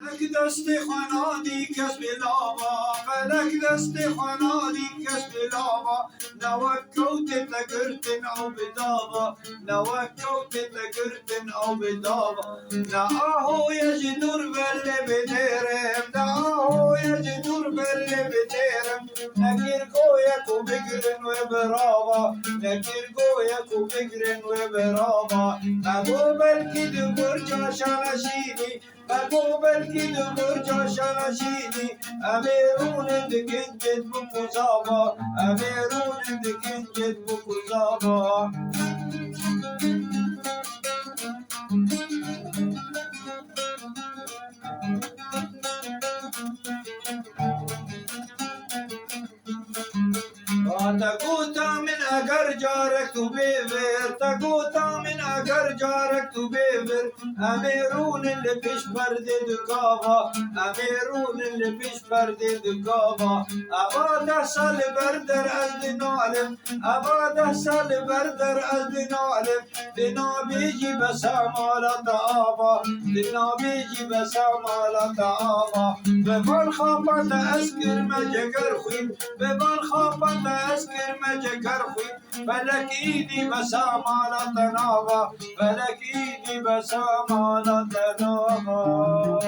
فلک دست خنادی کس بلاوا فلک دست خنادی کس بلاوا نوک کوت تگرتن او بداوا نوک کوت تگرتن او بداوا نا آهو یجدور بل بدرم نا آهو یجدور بل بدرم نگیر گویکو بگرن و براوا نگیر گویکو بگرن و براوا نگو بلکی دو برجا شنشینی نگو بلکی دو برجا شنشینی امیرون دکنجد بکوزاوا امیرون دکنجد بکوزاوا تگوتا من اگر جارک تو بیور تگوتا من اگر جارک تو بیور امیرون اللي پیش پرده دکاوا امیرون اللي پیش پرده دکاوا ابا 10 سال بردر از دینالم ابا 10 سال بردر از دینالم دینا بیجی بسامالت آبا دینا بیجی بسامالت آبا ببان خوابت اسکر مجگر خوید ببان خوابت اسکر مجگر خوید فلک ایدی بسامالت ناوا فلک ایدی بسامالت ناوا